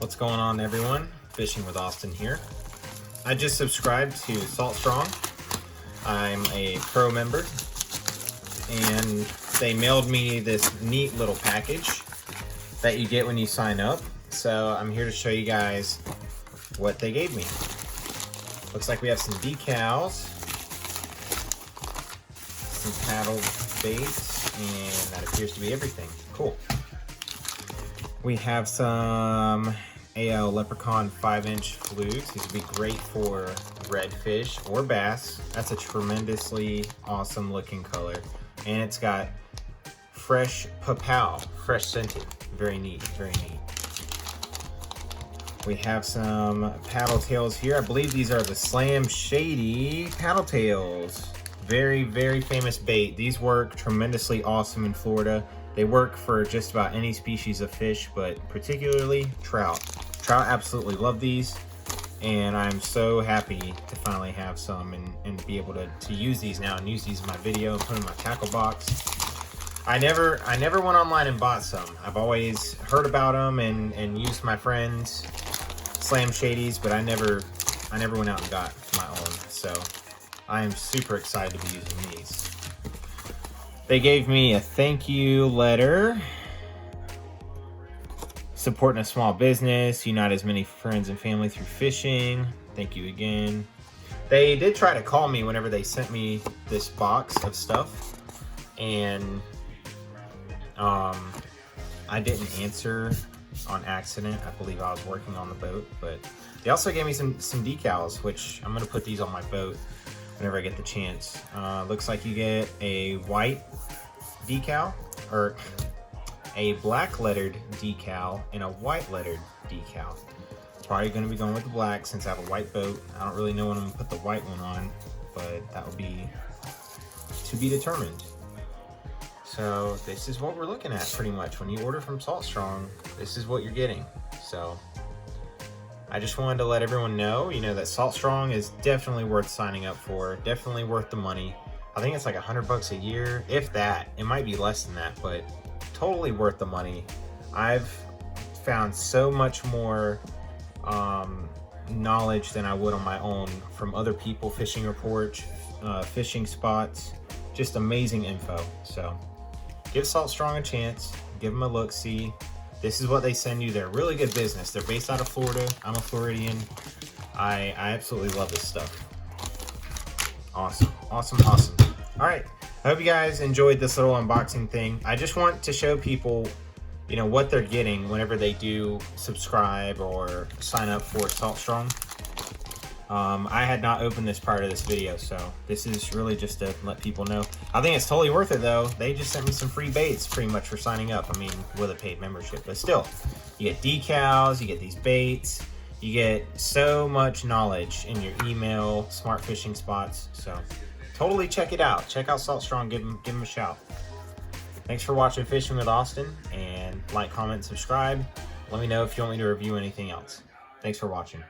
What's going on, everyone? Fishing with Austin here. I just subscribed to Salt Strong. I'm a pro member, and they mailed me this neat little package that you get when you sign up. So I'm here to show you guys what they gave me. Looks like we have some decals, some paddle baits, and that appears to be everything. Cool. We have some AL Leprechaun 5-inch flukes. These would be great for redfish or bass. That's a tremendously awesome looking color. And it's got fresh papaw, fresh scented. Very neat, very neat. We have some paddle tails here. I believe these are the Slam Shady paddle tails. Very, very famous bait. These work tremendously awesome in Florida. They work for just about any species of fish, but particularly trout. Trout absolutely love these, and I'm so happy to finally have some and be able to use these now and use these in my video and put in my tackle box. I never went online and bought some. I've always heard about them and used my friends' Slam Shadies, but I never went out and got my own. So I am super excited to be using these. They gave me a thank you letter. Supporting a small business, unite as many friends and family through fishing. Thank you again. They did try to call me whenever they sent me this box of stuff, and I didn't answer on accident. I believe I was working on the boat, but they also gave me some decals, which I'm gonna put these on my boat whenever I get the chance. Looks like you get a white decal, or a black lettered decal and a white lettered decal. Probably going to be going with the black since I have a white boat. I don't really know when I'm going to put the white one on, but that will be to be determined. So this is what we're looking at pretty much. When you order from Salt Strong, this is what you're getting. So I just wanted to let everyone know, that Salt Strong is definitely worth signing up for, definitely worth the money. I think it's like $100 a year, if that. It might be less than that, but totally worth the money. I've found so much more knowledge than I would on my own from other people, fishing reports, fishing spots, just amazing info. So give Salt Strong a chance, give them a look, see. This is what they send you. They're really good business. They're based out of Florida. I'm a Floridian. I absolutely love this stuff. Awesome, awesome, awesome. All right, I hope you guys enjoyed this little unboxing thing. I just want to show people, what they're getting whenever they do subscribe or sign up for Salt Strong. I had not opened this prior to this video, so this is really just to let people know. I think it's totally worth it, though. They just sent me some free baits pretty much for signing up. I mean, with a paid membership, but still, you get decals, you get these baits, you get so much knowledge in your email, smart fishing spots. So totally check it out. Check out Salt Strong. Give them a shout. Thanks for watching Fishing with Austin, and like, comment, subscribe. Let me know if you want me to review anything else. Thanks for watching.